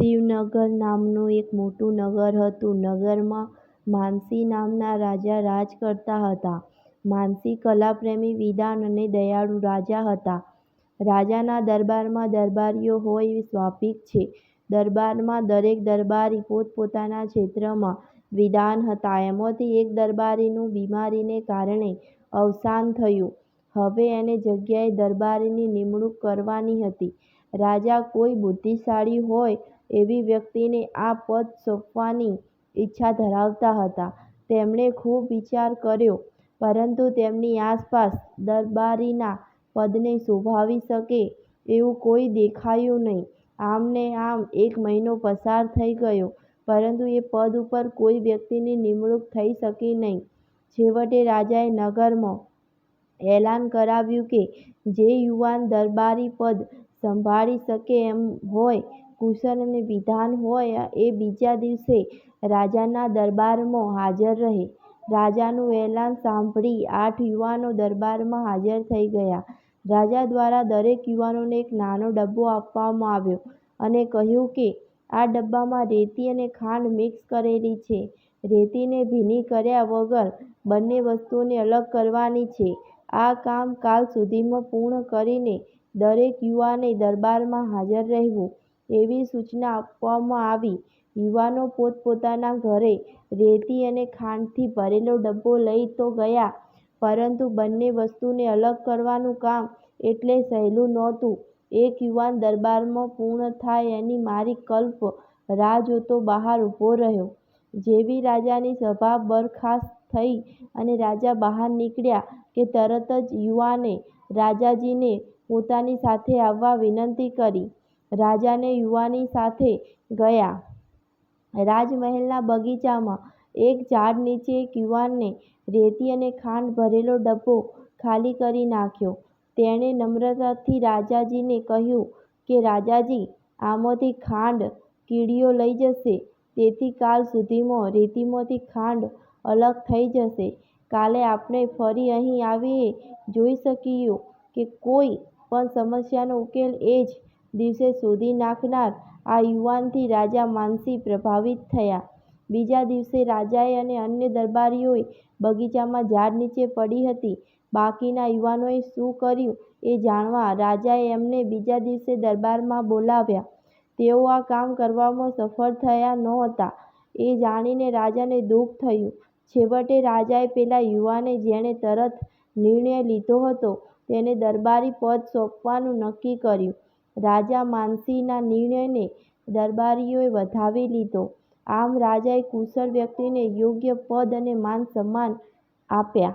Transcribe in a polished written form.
શિવનગર નામનું એક મોટું નગર હતું. નગરમાં માનસી નામના રાજા રાજ કરતા હતા. માનસી કલાપ્રેમી, વિદ્વાન અને દયાળુ રાજા હતા. રાજાના દરબારમાં દરબારીઓ હોય એ સ્વાભાવિક છે. દરબારમાં દરેક દરબારી પોતપોતાના ક્ષેત્રમાં વિદ્વાન હતા. એમાંથી એક દરબારીનું બીમારીને કારણે અવસાન થયું. હવે એની જગ્યાએ દરબારીની નિમણૂક કરવાની હતી. રાજા કોઈ બુદ્ધિશાળી હોય એવી વ્યક્તિને આ પદ સોંપવાની ઈચ્છા ધરાવતા હતા. તેમણે ખૂબ વિચાર કર્યો, પરંતુ તેમની આસપાસ દરબારીના પદને શોભાવી શકે એવું કોઈ દેખાયું નહીં. આમ ને આમ 1 મહિનો પસાર થઈ ગયો, પરંતુ એ પદ ઉપર કોઈ વ્યક્તિની નિમણૂક થઈ શકી નહીં. છેવટે રાજાએ નગરમાં એલાન કરાવ્યું કે જે યુવાન દરબારી પદ સંભાળી શકે એમ હોય, કુશળ અને વિદ્વાન હોય, એ બીજા દિવસે રાજાના દરબારમાં હાજર રહે. રાજાનું એલાન સાંભળી 8 યુવાનો દરબારમાં હાજર થઈ ગયા. રાજા દ્વારા દરેક યુવાનોને એક નાનો ડબ્બો આપવામાં આવ્યો અને કહ્યું કે આ ડબ્બામાં રેતી અને ખાંડ મિક્સ કરેલી છે. રેતીને ભીની કર્યા વગર બંને વસ્તુઓને અલગ કરવાની છે. આ કામ કાલ સુધીમાં પૂર્ણ કરીને દરેક યુવાને દરબારમાં હાજર રહેવું, એવી સૂચના આપવામાં આવી. યુવાનો પોતપોતાના ઘરે રેતી અને ખાંડથી ભરેલો ડબ્બો લઈ તો ગયા, પરંતુ બંને વસ્તુને અલગ કરવાનું કામ એટલે સહેલું નહોતું. એક યુવાન દરબારમાં પૂર્ણ થાય એની મારી કલ્પ રાહ જોતો બહાર ઊભો રહ્યો. જેવી રાજાની સભા બરખાસ્ત થઈ અને રાજા બહાર નીકળ્યા કે તરત જ યુવાને રાજાજીને પોતાની સાથે આવવા વિનંતી કરી. રાજાને યુવાની સાથે ગયા. રાજમહેલના બગીચામાં એક ઝાડ નીચે એક યુવાને રેતી અને ખાંડ ભરેલો ડબ્બો ખાલી કરી નાખ્યો. તેણે નમ્રતાથી રાજાજીને કહ્યું કે રાજાજી, આમાંથી ખાંડ કીડીઓ લઈ જશે, તેથી કાલ સુધીમાં રેતીમાંથી ખાંડ અલગ થઈ જશે. કાલે આપણે ફરી અહીં આવીને જોઈ શકીશું કે કોઈ પણ સમસ્યાનો ઉકેલ એ જ દિવસે શોધી નાખનાર આ યુવાનથી રાજા માનસી પ્રભાવિત થયા. બીજા દિવસે રાજાએ અને અન્ય દરબારીઓએ બગીચામાં ઝાડ નીચે પડી હતી બાકીના યુવાનોએ શું કર્યું એ જાણવા રાજાએ એમને બીજા દિવસે દરબારમાં બોલાવ્યા. તેઓ આ કામ કરવામાં સફળ થયા નહોતા એ જાણીને રાજાને દુઃખ થયું. છેવટે રાજાએ પેલા યુવાને જેણે તરત નિર્ણય લીધો હતો તેને દરબારી પદ સોંપવાનું નક્કી કર્યું. રાજા માનસીના નિર્ણયને દરબારીઓએ વધાવી લીધો. આમ રાજાએ કુશળ વ્યક્તિને યોગ્ય પદ અને માન સન્માન આપ્યા.